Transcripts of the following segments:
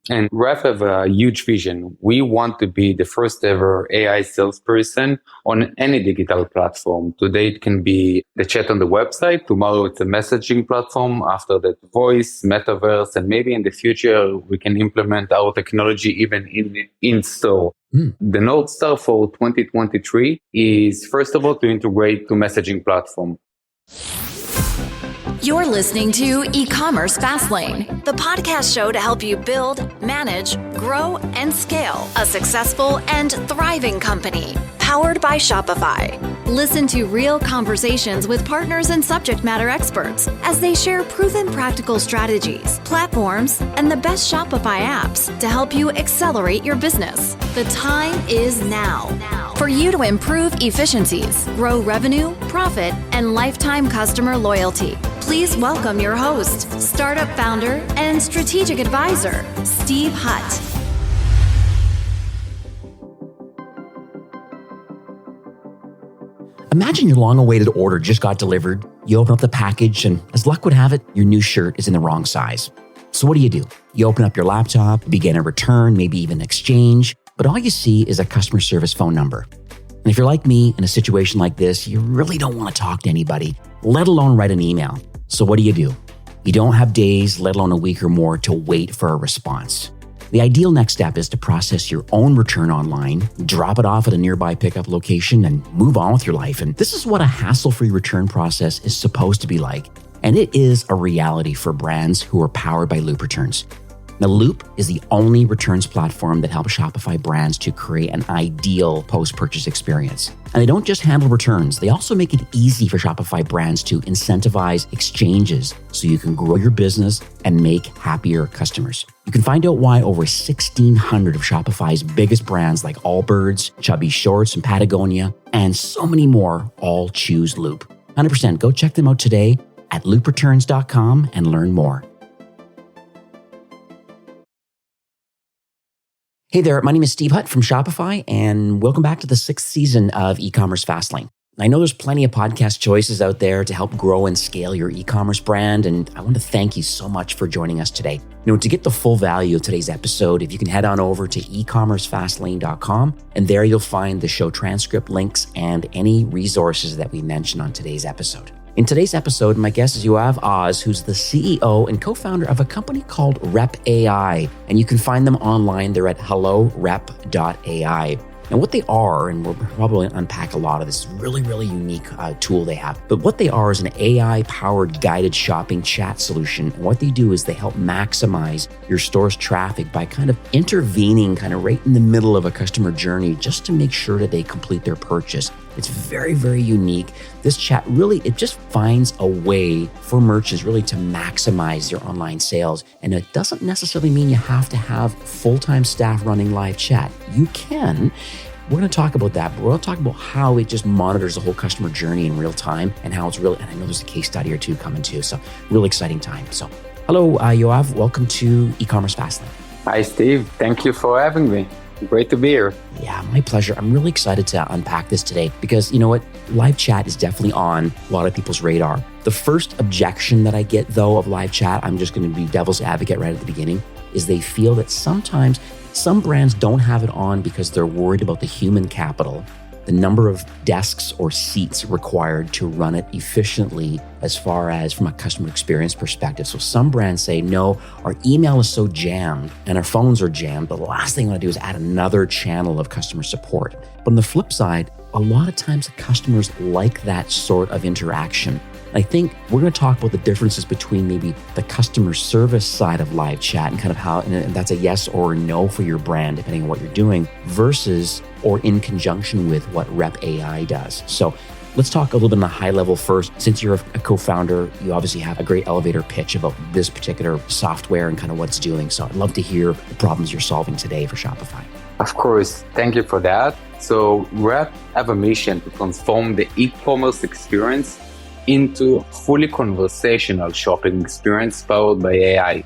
And Ref have a huge vision. We want to be the first ever AI salesperson on any digital platform. Today it can be the chat on the website. Tomorrow it's a messaging platform. After that, voice, metaverse, and maybe in the future we can implement our technology even in store. The North Star for 2023 is, first of all, to integrate to messaging platform. You're listening to eCommerce Fastlane, the podcast show to help you build, manage, grow, and scale a successful and thriving company, powered by Shopify. Listen to real conversations with partners and subject matter experts as they share proven practical strategies, platforms, and the best Shopify apps to help you accelerate your business. The time is now for you to improve efficiencies, grow revenue, profit, and lifetime customer loyalty. Please welcome your host, startup founder, and strategic advisor, Steve Hutt. Imagine your long-awaited order just got delivered. You open up the package, and as luck would have it, your new shirt is in the wrong size. So what do? You open up your laptop, begin a return, maybe even exchange, but all you see is a customer service phone number. And if you're like me in a situation like this, you really don't want to talk to anybody, let alone write an email. So what do? You don't have days, let alone a week or more, to wait for a response. The ideal next step is to process your own return online, drop it off at a nearby pickup location, and move on with your life. And this is what a hassle-free return process is supposed to be like. And it is a reality for brands who are powered by Loop Returns. Now, Loop is the only returns platform that helps Shopify brands to create an ideal post-purchase experience. And they don't just handle returns, they also make it easy for Shopify brands to incentivize exchanges so you can grow your business and make happier customers. You can find out why over 1,600 of Shopify's biggest brands like Allbirds, Chubby Shorts, and Patagonia, and so many more all choose Loop. 100%, go check them out today at loopreturns.com and learn more. Hey there, my name is Steve Hutt from Shopify, and welcome back to the 6th season of eCommerce Fastlane. I know there's plenty of podcast choices out there to help grow and scale your e-commerce brand, and I want to thank you so much for joining us today. To get the full value of today's episode, if you can head on over to ecommercefastlane.com, and there you'll find the show transcript links and any resources that we mentioned on today's episode. In today's episode, my guest is Yoav, who's the CEO and co-founder of a company called Rep AI, and you can find them online. They're at hellorep.ai. And what they are, and we'll probably unpack a lot of this really, really unique tool they have, but what they are is an AI-powered guided shopping chat solution. And what they do is they help maximize your store's traffic by kind of intervening kind of right in the middle of a customer journey just to make sure that they complete their purchase. It's very, very unique. This chat really, it just finds a way for merchants really to maximize their online sales. And it doesn't necessarily mean you have to have full-time staff running live chat. You can. We're going to talk about that, but we're going to talk about how it just monitors the whole customer journey in real time and how it's really, and I know there's a case study or two coming too. So really exciting time. So hello, Yoav. Welcome to eCommerce Fastlane. Hi, Steve. Thank you for having me. Great to be here. Yeah, my pleasure. I'm really excited to unpack this today because you know what? Live chat is definitely on a lot of people's radar. The first objection that I get though of live chat, I'm just going to be devil's advocate right at the beginning, is they feel that sometimes some brands don't have it on because they're worried about the human capital, the number of desks or seats required to run it efficiently as far as from a customer experience perspective. So some brands say, no, our email is so jammed and our phones are jammed, but the last thing I want to do is add another channel of customer support. But on the flip side, a lot of times customers like that sort of interaction. I think we're going to talk about the differences between maybe the customer service side of live chat and kind of how, and that's a yes or a no for your brand, depending on what you're doing, versus or in conjunction with what Rep AI does. So let's talk a little bit on a high level first. Since you're a co-founder, you obviously have a great elevator pitch about this particular software and kind of what it's doing. So I'd love to hear the problems you're solving today for Shopify. Of course. Thank you for that. So Rep have a mission to transform the e-commerce experience into a fully conversational shopping experience powered by AI.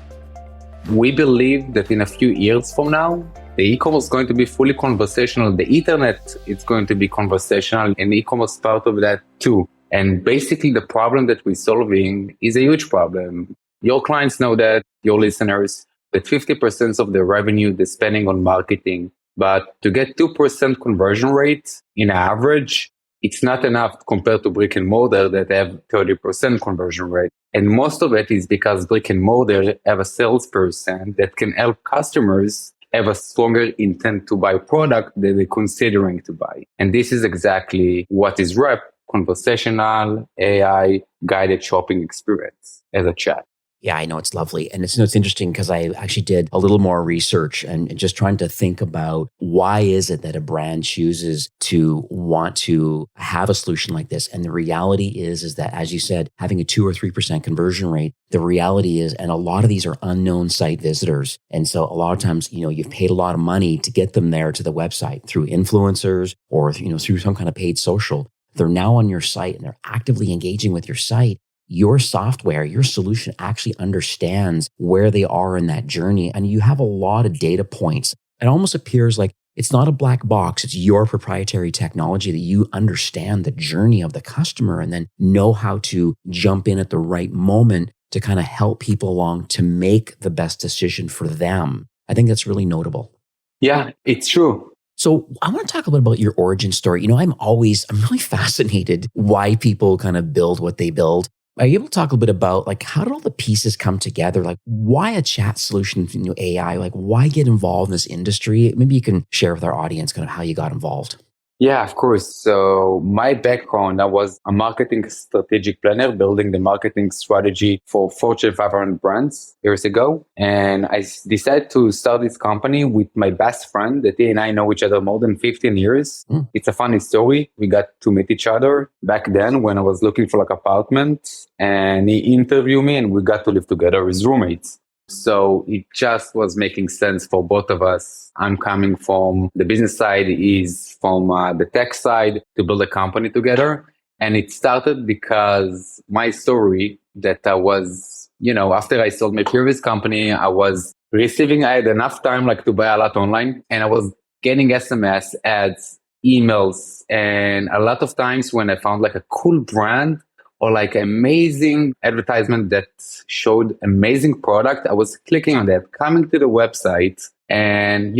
We believe that in a few years from now, the e-commerce is going to be fully conversational. The internet is going to be conversational, and e-commerce part of that too. And basically the problem that we're solving is a huge problem. Your clients know that, your listeners. that 50% of the revenue they're spending on marketing. But to get 2% conversion rate in average, it's not enough compared to brick and mortar that have 30% conversion rate. And most of it is because brick and mortar have a salesperson that can help customers have a stronger intent to buy product that they're considering to buy. And this is exactly what is Rep, conversational AI guided shopping experience as a chat. Yeah, I know, it's lovely. And it's interesting because I actually did a little more research and just trying to think about why is it that a brand chooses to want to have a solution like this. And the reality is that, as you said, having a 2 or 3% conversion rate, the reality is, and a lot of these are unknown site visitors. And so a lot of times, you've paid a lot of money to get them there to the website through influencers or, through some kind of paid social. They're now on your site and they're actively engaging with your site. Your software, your solution actually understands where they are in that journey. And you have a lot of data points. It almost appears like it's not a black box. It's your proprietary technology that you understand the journey of the customer and then know how to jump in at the right moment to kind of help people along to make the best decision for them. I think that's really notable. Yeah, it's true. So I want to talk a little bit about your origin story. I'm really fascinated why people kind of build what they build. Are you able to talk a little bit about how did all the pieces come together? Why a chat solution, AI? Why get involved in this industry? Maybe you can share with our audience kind of how you got involved. Yeah, of course. So my background, I was a marketing strategic planner building the marketing strategy for Fortune 500 brands years ago. And I decided to start this company with my best friend that he and I know each other more than 15 years. It's a funny story. We got to meet each other back then when I was looking for apartment, and he interviewed me and we got to live together as roommates. So it just was making sense for both of us. I'm coming from the business side, he's from the tech side, to build a company together. And it started because my story that I was, after I sold my previous company, I had enough time to buy a lot online, and I was getting SMS ads, emails, and a lot of times when I found a cool brand or amazing advertisement that showed amazing product, I was clicking on that, coming to the website and,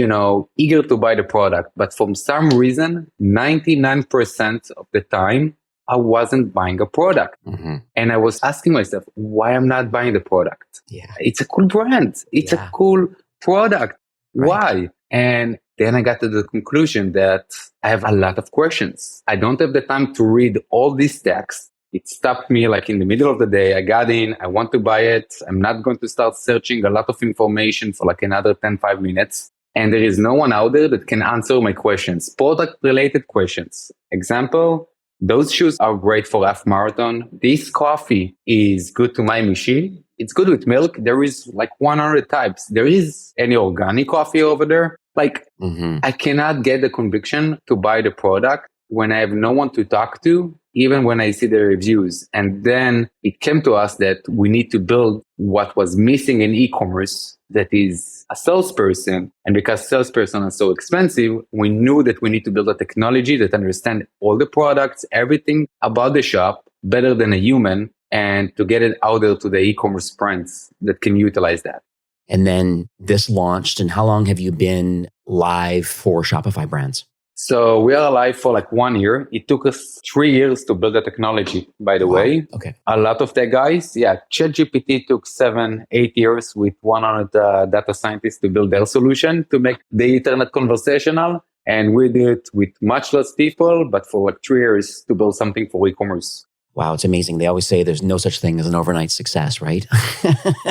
eager to buy the product. But for some reason, 99% of the time, I wasn't buying a product. Mm-hmm. And I was asking myself, why I'm not buying the product? Yeah. It's a cool brand. It's a cool product. Right. Why? And then I got to the conclusion that I have a lot of questions. I don't have the time to read all these texts. It stopped me in the middle of the day. I got in, I want to buy it. I'm not going to start searching a lot of information for another 5 minutes. And there is no one out there that can answer my questions, product related questions. Example, those shoes are great for half marathon. This coffee is good to my machine. It's good with milk. There is 100 types. There is any organic coffee over there. I cannot get the conviction to buy the product when I have no one to talk to, even when I see the reviews. And then it came to us that we need to build what was missing in e-commerce, that is a salesperson. And because salesperson are so expensive, we knew that we need to build a technology that understands all the products, everything about the shop better than a human, and to get it out there to the e-commerce brands that can utilize that. And then this launched, and how long have you been live for Shopify brands? So we are live for 1 year. It took us 3 years to build the technology, by the way. Okay. A lot of tech guys, ChatGPT took 7-8 years with 100 data scientists to build their solution to make the internet conversational. And we did it with much less people, but for 3 years to build something for e-commerce. Wow, it's amazing. They always say there's no such thing as an overnight success, right?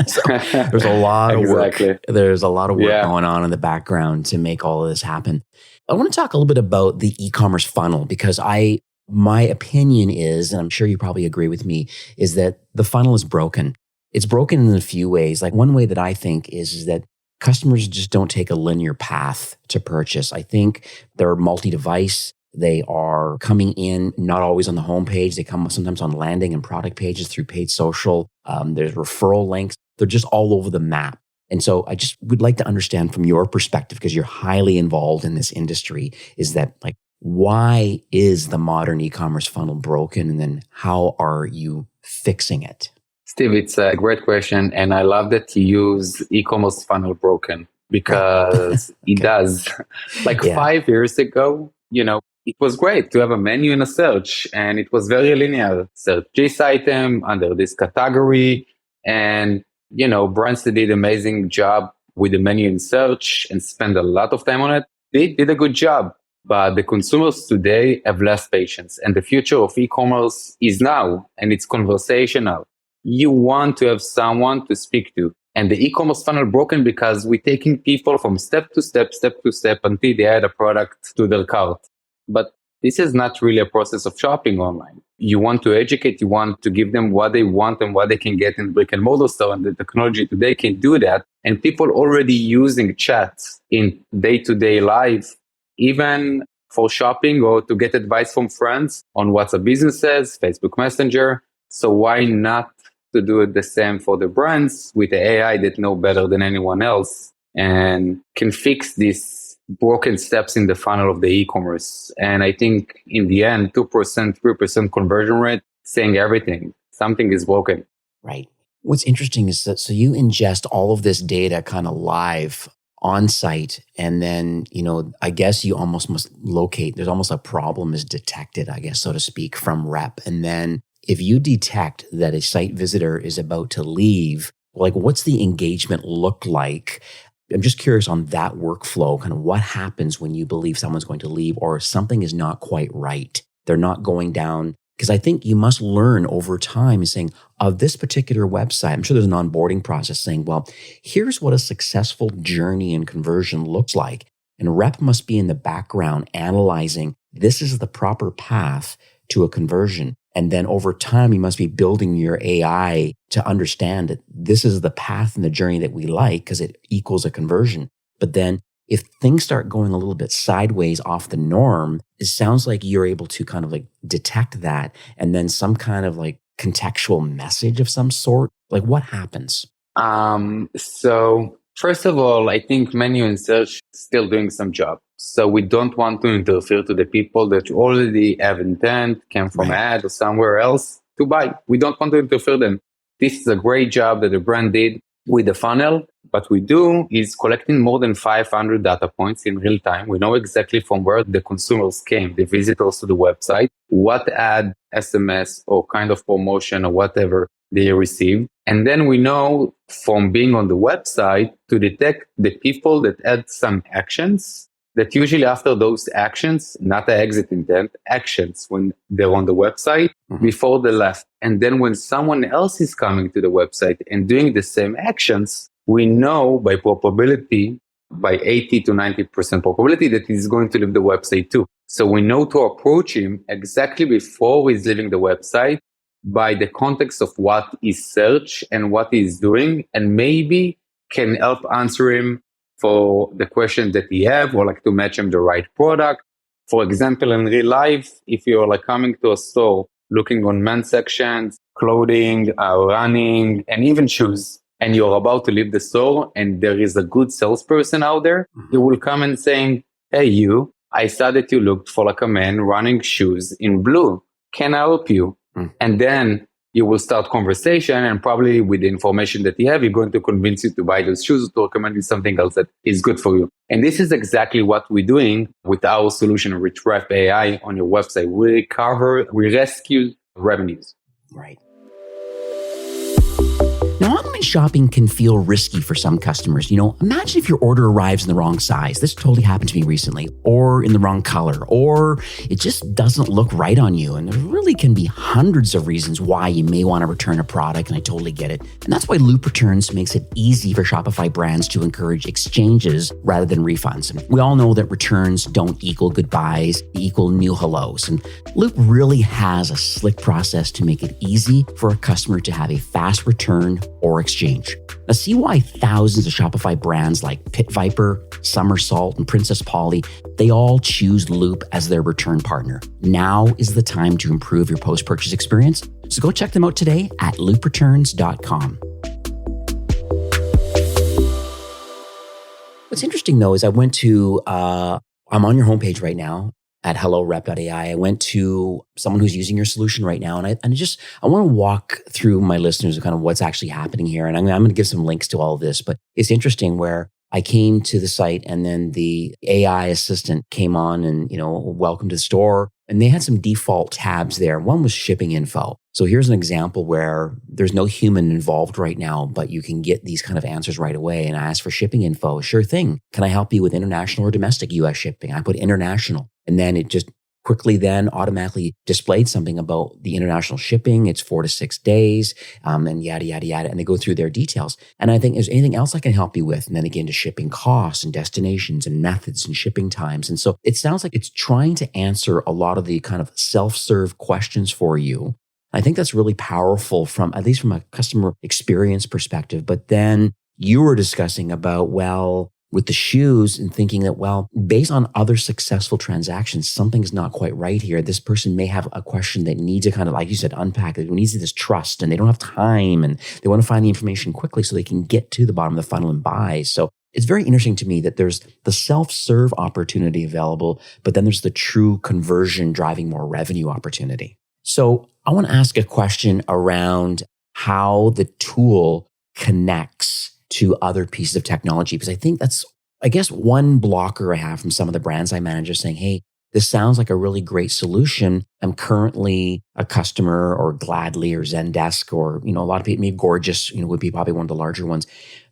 So there's a lot of work. There's a lot of work going on in the background to make all of this happen. I want to talk a little bit about the e-commerce funnel because my opinion is, and I'm sure you probably agree with me, is that the funnel is broken. It's broken in a few ways. One way that I think is that customers just don't take a linear path to purchase. I think they're multi-device. They are coming in, not always on the homepage. They come sometimes on landing and product pages through paid social. There's referral links. They're just all over the map. And so I just would like to understand from your perspective, because you're highly involved in this industry, is that why is the modern e-commerce funnel broken? And then how are you fixing it? Steve, it's a great question. And I love that you use e-commerce funnel broken because it does. Like Yeah. 5 years ago, it was great to have a menu and a search, and it was very linear. Search this item under this category. And, brands that did amazing job with the menu and search and spend a lot of time on it, they did a good job. But the consumers today have less patience, and the future of e-commerce is now, and it's conversational. You want to have someone to speak to. And the e-commerce funnel broken because we're taking people from step to step until they add a product to their cart. But this is not really a process of shopping online. You want to educate, you want to give them what they want and what they can get in brick and mortar store. And the technology today can do that. And people already using chats in day-to-day life, even for shopping or to get advice from friends on WhatsApp businesses, Facebook Messenger. So why not to do it the same for the brands with the AI that know better than anyone else and can fix these broken steps in the funnel of the e-commerce. And I think in the end, 2%, 3% conversion rate, saying everything, something is broken. Right. What's interesting is that, so you ingest all of this data kind of live on site, and then, I guess you almost must locate, there's almost a problem is detected, I guess, so to speak, from rep. And then if you detect that a site visitor is about to leave, like what's the engagement look like? I'm just curious on that workflow, kind of what happens when you believe someone's going to leave or something is not quite right. They're not going down. Because I think you must learn over time saying, of this particular website, I'm sure there's an onboarding process saying, well, here's what a successful journey and conversion looks like. And rep must be in the background analyzing, this is the proper path to a conversion. And then over time, you must be building your AI to understand that this is the path and the journey that we like because it equals a conversion. But then if things start going a little bit sideways off the norm, it sounds like you're able to kind of like detect that and then some kind of like contextual message of some sort. Like what happens? So first of all, I think menu and search still doing some job. So we don't want to interfere to the people that already have intent, came from ad or somewhere else to buy. We don't want to interfere them. This is a great job that the brand did with the funnel. What we do is collecting more than 500 data points in real time. We know exactly from where the consumers came, the visitors to the website, what ad, SMS, or kind of promotion or whatever they received. And then we know from being on the website to detect the people that had some actions that usually after those actions, not the exit intent, actions when they're on the website before they left. And then when someone else is coming to the website and doing the same actions, we know by probability, by 80 to 90% probability that he's going to leave the website too. So we know to approach him exactly before he's leaving the website by the context of what he searched and what he's doing, and maybe can help answer him for the question that he have or like to match him the right product. For example, in real life, if you're like coming to a store, looking on men's sections, clothing, running, and even shoes, and you're about to leave the store and there is a good salesperson out there, he will come and saying, hey, you, I saw that you looked for like a man running shoes in blue. Can I help you? And then you will start conversation, and probably with the information that you have, you're going to convince you to buy those shoes, to recommend you something else that is good for you. And this is exactly what we're doing with our solution with Rep AI on your website. We rescue revenues. Right. Now, online shopping can feel risky for some customers. Imagine if your order arrives in the wrong size. This totally happened to me recently, or in the wrong color, or it just doesn't look right on you. And there really can be hundreds of reasons why you may want to return a product, and I totally get it. And that's why Loop Returns makes it easy for Shopify brands to encourage exchanges rather than refunds. And we all know that returns don't equal goodbyes, they equal new hellos. And Loop really has a slick process to make it easy for a customer to have a fast return or exchange. Now, see why thousands of Shopify brands like Pit Viper, Somersault, and Princess Polly, they all choose Loop as their return partner. Now is the time to improve your post-purchase experience. So go check them out today at loopreturns.com. What's interesting though is I went to, I'm on your homepage right now, at hellorep.ai, I went to someone who's using your solution right now. And I want to walk through my listeners kind of what's actually happening here. And I'm going to give some links to all of this, but it's interesting where I came to the site and then the AI assistant came on and, welcome to the store. And they had some default tabs there. One was shipping info. So here's an example where there's no human involved right now, but you can get these kind of answers right away. And I asked for shipping info. Sure thing. Can I help you with international or domestic US shipping? I put international. And then it just quickly then automatically displayed something about the international shipping. It's 4 to 6 days, and yada, yada, yada. And they go through their details. And I think, is there anything else I can help you with? And then again, to shipping costs and destinations and methods and shipping times. And so it sounds like it's trying to answer a lot of the kind of self-serve questions for you. I think that's really powerful at least from a customer experience perspective. But then you were discussing about, with the shoes and thinking that, based on other successful transactions, something's not quite right here. This person may have a question that needs to kind of, like you said, unpack it. It needs this trust and they don't have time and they want to find the information quickly so they can get to the bottom of the funnel and buy. So it's very interesting to me that there's the self-serve opportunity available, but then there's the true conversion driving more revenue opportunity. So I want to ask a question around how the tool connects to other pieces of technology, because I think that's, one blocker I have from some of the brands I manage are saying, hey, this sounds like a really great solution. I'm currently a customer or Gladly or Zendesk or, a lot of people, maybe Gorgeous, would be probably one of the larger ones.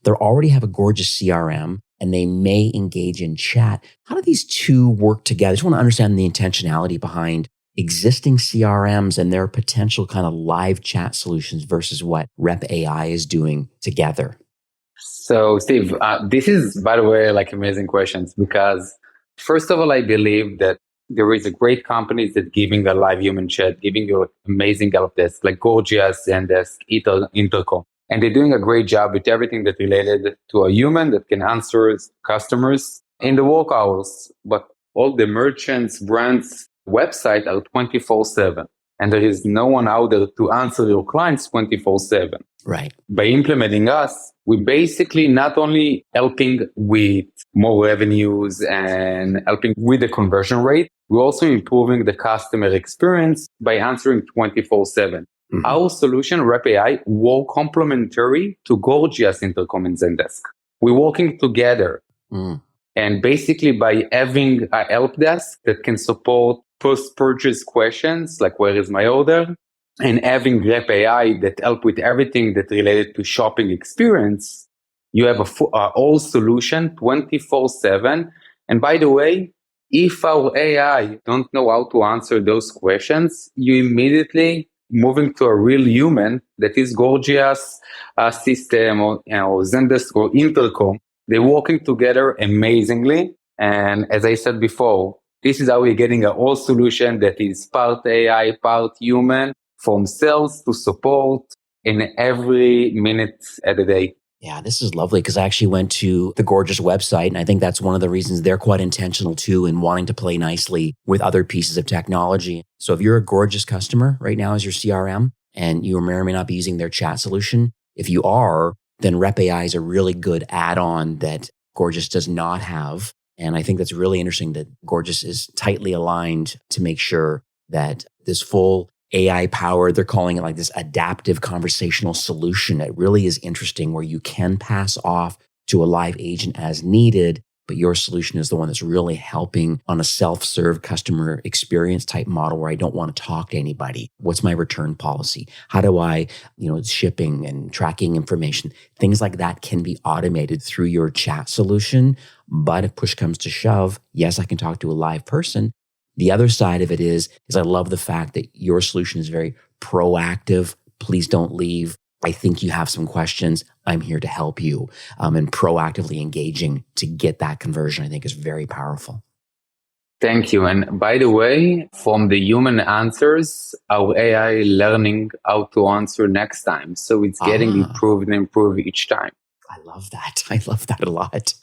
They already have a gorgeous CRM and they may engage in chat. How do these two work together? I just want to understand the intentionality behind existing CRMs and their potential kind of live chat solutions versus what Rep AI is doing together. So, Steve, this is, by the way, amazing questions because, first of all, I believe that there is a great companies that giving a live human chat, giving you amazing help desk like Gorgias, Zendesk, Intercom. And they're doing a great job with everything that related to a human that can answer customers in the work hours. But all the merchants, brands, website are 24/7. And there is no one out there to answer your clients 24/7. Right. By implementing us, we basically not only helping with more revenues and helping with the conversion rate, we're also improving the customer experience by answering 24/7. Mm-hmm. Our solution, Rep AI, work complementary to Gorgias, Intercom, and Zendesk. We're working together. Mm. And basically by having a help desk that can support post-purchase questions like where is my order, and having Rep AI that help with everything that related to shopping experience, you have a whole solution 24/7. And by the way, if our AI don't know how to answer those questions, you immediately moving to a real human that is Gorgias system or Zendesk or Intercom. They're working together amazingly. And as I said before, this is how we're getting a whole solution that is part AI, part human, from sales to support in every minute of the day. Yeah, this is lovely because I actually went to the Gorgeous website, and I think that's one of the reasons they're quite intentional too in wanting to play nicely with other pieces of technology. So if you're a Gorgeous customer right now as your CRM, and you may or may not be using their chat solution, if you are, then Rep AI is a really good add-on that Gorgeous does not have. And I think that's really interesting that Gorgeous is tightly aligned to make sure that this full AI-powered, they're calling it like this adaptive conversational solution. It really is interesting where you can pass off to a live agent as needed, but your solution is the one that's really helping on a self-serve customer experience type model where I don't want to talk to anybody. What's my return policy? How do I, shipping and tracking information, things like that can be automated through your chat solution. But if push comes to shove, yes, I can talk to a live person. The other side of it is I love the fact that your solution is very proactive. Please don't leave. I think you have some questions. I'm here to help you. And proactively engaging to get that conversion, I think is very powerful. Thank you. And by the way, from the human answers, our AI learning how to answer next time. So it's getting improved and improved each time. I love that. I love that a lot.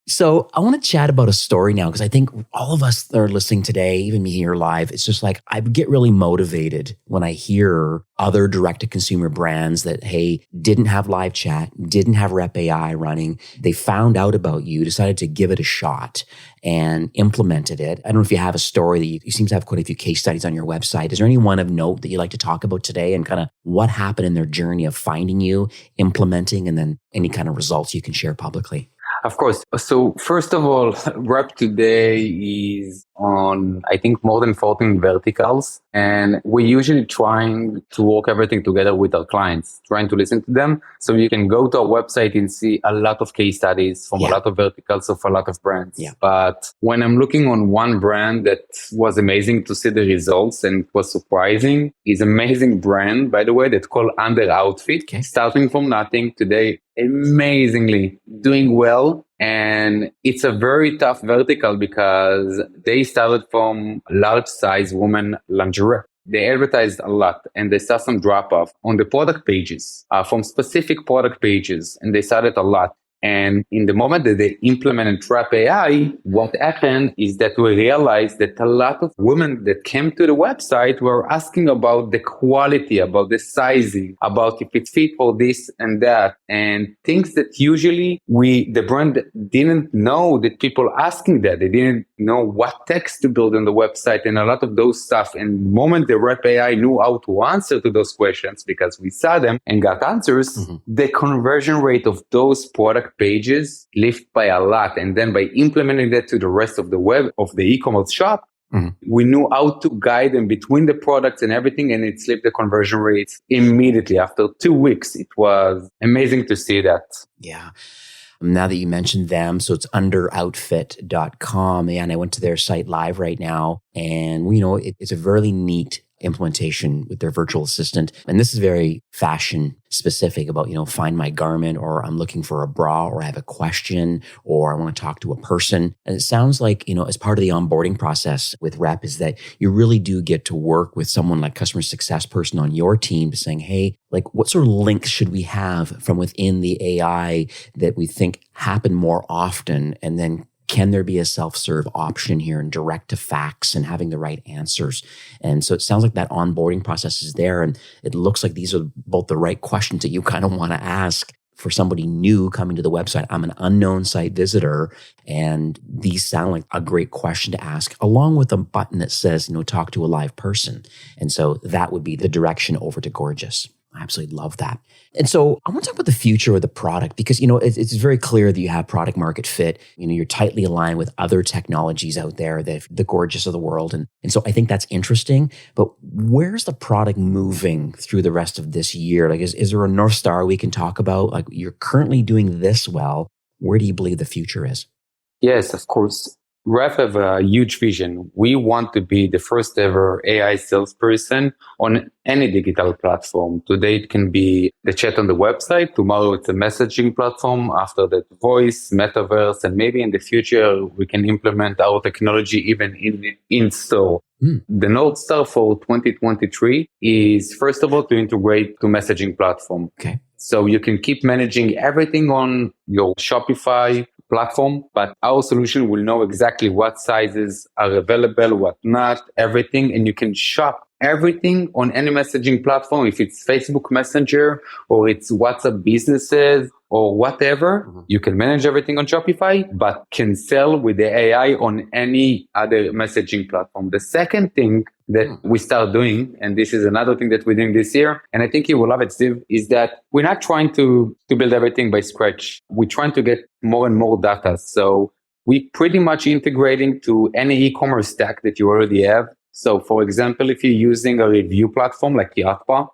So I want to chat about a story now because I think all of us that are listening today, even me here live, it's just like I get really motivated when I hear other direct-to-consumer brands that, hey, didn't have live chat, didn't have Rep AI running. They found out about you, decided to give it a shot and implemented it. I don't know if you have a story that you seem to have quite a few case studies on your website. Is there any one of note that you'd like to talk about today and kind of what happened in their journey of finding you, implementing, and then any kind of results you can share publicly? Of course. So first of all, Rep today is on, I think, more than 14 verticals. And we're usually trying to work everything together with our clients, trying to listen to them. So you can go to our website and see a lot of case studies from a lot of verticals of a lot of brands. Yeah. But when I'm looking on one brand that was amazing to see the results and was surprising, is amazing brand, by the way, that's called Under Outfit, starting from nothing today, amazingly doing well. And it's a very tough vertical because they started from large size women lingerie. They advertised a lot and they saw some drop off on the product pages, from specific product pages. And they saw it a lot. And in the moment that they implemented Trap AI, what happened is that we realized that a lot of women that came to the website were asking about the quality, about the sizing, about if it fit for this and that, and things that usually the brand didn't know that people asking that. They didn't know what text to build on the website and a lot of those stuff. And the moment the Rep AI knew how to answer to those questions, because we saw them and got answers, the conversion rate of those product pages lift by a lot. And then by implementing that to the rest of the web of the e-commerce shop, we knew how to guide them between the products and everything, and it slipped the conversion rates immediately. After 2 weeks, it was amazing to see that. Yeah. Now that you mentioned them, so it's underoutfit.com. And I went to their site live right now. And, it's a very neat implementation with their virtual assistant. And this is very fashion specific about, find my garment, or I'm looking for a bra, or I have a question, or I want to talk to a person. And it sounds like, as part of the onboarding process with Rep is that you really do get to work with someone like customer success person on your team to saying, hey, like what sort of links should we have from within the AI that we think happen more often? And then can there be a self-serve option here and direct to facts and having the right answers? And so it sounds like that onboarding process is there. And it looks like these are both the right questions that you kind of want to ask for somebody new coming to the website. I'm an unknown site visitor. And these sound like a great question to ask, along with a button that says, talk to a live person. And so that would be the direction over to Gorgeous. I absolutely love that. And so I want to talk about the future of the product because, it's very clear that you have product market fit. You're tightly aligned with other technologies out there, the Gorgeous of the world. And so I think that's interesting. But where's the product moving through the rest of this year? Like, is there a North Star we can talk about? Like, you're currently doing this well. Where do you believe the future is? Yes, of course. Ref have a huge vision. We want to be the first ever AI salesperson on any digital platform. Today it can be the chat on the website. Tomorrow it's a messaging platform. After that, voice, metaverse, and maybe in the future we can implement our technology even in store. The North Star for 2023 is, first of all, to integrate to messaging platform. Okay. So you can keep managing everything on your Shopify platform, but our solution will know exactly what sizes are available, what not, everything. And you can shop everything on any messaging platform, if it's Facebook Messenger or it's WhatsApp businesses or whatever. You can manage everything on Shopify, but can sell with the AI on any other messaging platform. The second thing that we start doing, and this is another thing that we're doing this year, and I think you will love it, Steve, is that we're not trying to build everything by scratch. We're trying to get more and more data. So we pretty much integrating to any e-commerce stack that you already have. So for example, if you're using a review platform like Yotpa,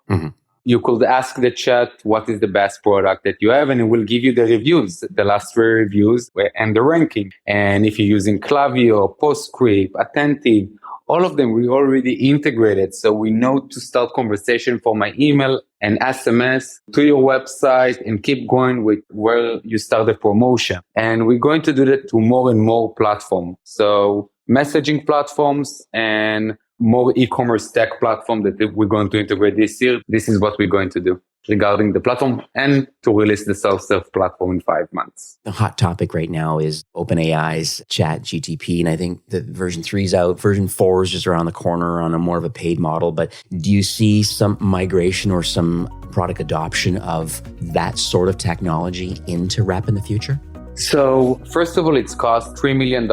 you could ask the chat, what is the best product that you have? And it will give you the reviews, the last 3 reviews and the ranking. And if you're using Klaviyo, PostScript, Attentive, all of them we already integrated. So we know to start conversation for my email and SMS to your website and keep going with where you start the promotion. And we're going to do that to more and more platforms. So messaging platforms and more e-commerce tech platform that we're going to integrate this year. This is what we're going to do regarding the platform and to release the self-serve platform in 5 months. The hot topic right now is OpenAI's ChatGPT, and I think the version 3 is out. Version 4 is just around the corner on a more of a paid model. But do you see some migration or some product adoption of that sort of technology into Rep in the future? So first of all, it's cost $3 million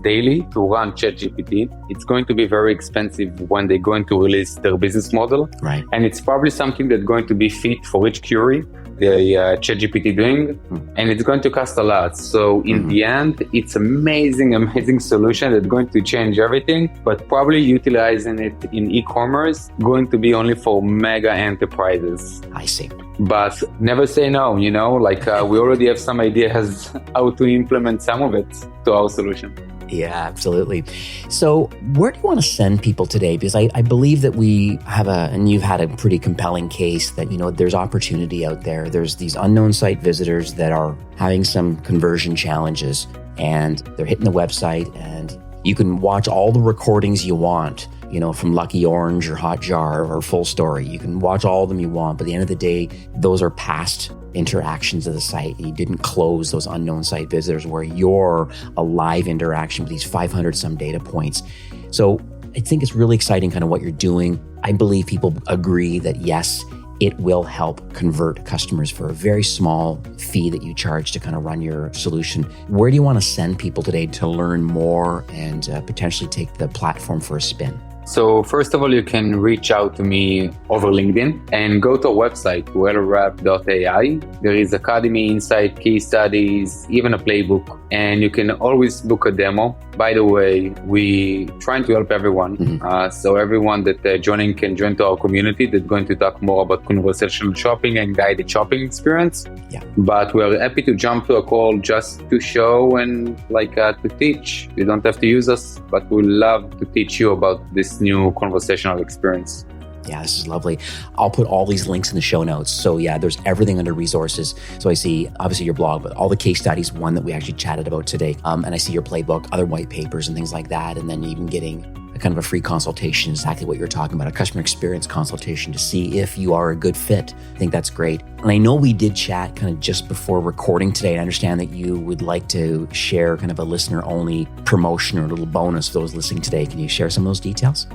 daily to run ChatGPT. It's going to be very expensive when they're going to release their business model. Right. And it's probably something that's going to be fit for each query the ChatGPT doing, and it's going to cost a lot. So in the end, it's amazing solution that's going to change everything, but probably utilizing it in e-commerce going to be only for mega enterprises. I see. But never say no, we already have some ideas how to implement some of it to our solution. Yeah, absolutely. So where do you want to send people today? Because I believe that we have and you've had a pretty compelling case that, there's opportunity out there. There's these unknown site visitors that are having some conversion challenges and they're hitting the website, and you can watch all the recordings you want, from Lucky Orange or Hotjar or Full Story. You can watch all of them you want, but at the end of the day, those are past interactions of the site. You didn't close those unknown site visitors where you're a live interaction with these 500 some data points. So I think it's really exciting kind of what you're doing. I believe people agree that yes, it will help convert customers for a very small fee that you charge to kind of run your solution. Where do you want to send people today to learn more and potentially take the platform for a spin? So first of all, you can reach out to me over LinkedIn and go to our website, wellrep.ai. There is Academy, Insight, case studies, even a playbook, and you can always book a demo. By the way, we trying to help everyone. So everyone that joining can join to our community that's going to talk more about conversational shopping and guided shopping experience. Yeah. But we're happy to jump to a call just to show and to teach. You don't have to use us, but we love to teach you about this new conversational experience. Yeah, this is lovely. I'll put all these links in the show notes. So yeah, there's everything under resources. So I see obviously your blog, but all the case studies, one that we actually chatted about today. And I see your playbook, other white papers and things like that. And then even getting a kind of a free consultation, exactly what you're talking about, a customer experience consultation to see if you are a good fit. I think that's great. And I know we did chat kind of just before recording today. I understand that you would like to share kind of a listener only promotion or a little bonus for those listening today. Can you share some of those details?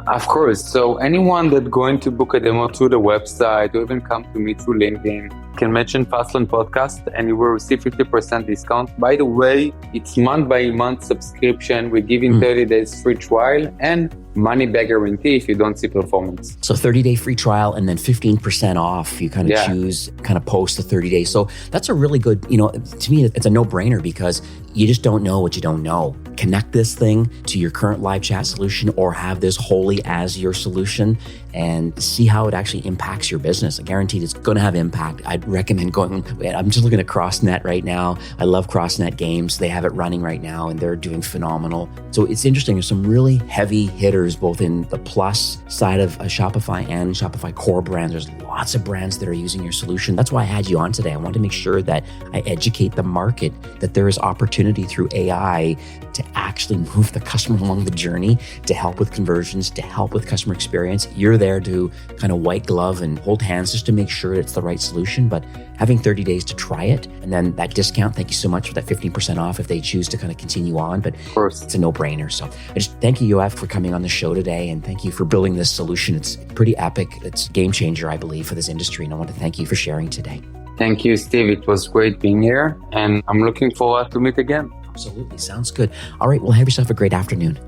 Of course. So anyone that's going to book a demo through the website or even come to me through LinkedIn can mention Fastlane Podcast and you will receive 50% discount. By the way, it's month by month subscription. We're giving 30 days free trial and money back guarantee if you don't see performance. So 30-day free trial and then 15% off. You kind of choose, kind of post the 30 days. So that's a really good, to me, it's a no-brainer because you just don't know what you don't know. Connect this thing to your current live chat solution or have this wholly as your solution and see how it actually impacts your business. I guarantee it's going to have impact. I'd recommend going, I'm just looking at CrossNet right now. I love CrossNet Games. They have it running right now and they're doing phenomenal. So it's interesting. There's some really heavy hitters, both in the plus side of Shopify and Shopify core brands. There's lots of brands that are using your solution. That's why I had you on today. I want to make sure that I educate the market that there is opportunity through AI to actually move the customer along the journey, to help with conversions, to help with customer experience. You're there to kind of white glove and hold hands just to make sure it's the right solution, but having 30 days to try it. And then that discount, thank you so much for that 15% off if they choose to kind of continue on, but of course, it's a no-brainer. So I just thank you, Yoav, for coming on the show today. And thank you for building this solution. It's pretty epic. It's a game changer, I believe, for this industry. And I want to thank you for sharing today. Thank you, Steve. It was great being here and I'm looking forward to meet again. Absolutely. Sounds good. All right. Well, have yourself a great afternoon.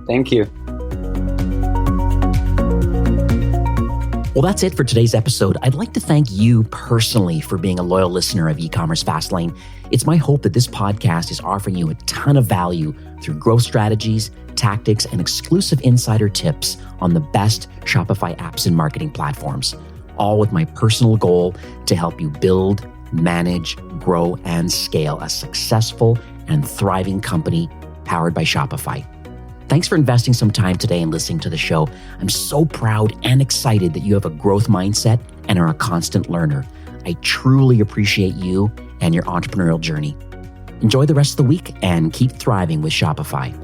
Thank you. Well, that's it for today's episode. I'd like to thank you personally for being a loyal listener of eCommerce Fastlane. It's my hope that this podcast is offering you a ton of value through growth strategies, tactics, and exclusive insider tips on the best Shopify apps and marketing platforms, all with my personal goal to help you build, manage, grow, and scale a successful and thriving company powered by Shopify. Thanks for investing some time today and listening to the show. I'm so proud and excited that you have a growth mindset and are a constant learner. I truly appreciate you and your entrepreneurial journey. Enjoy the rest of the week and keep thriving with Shopify.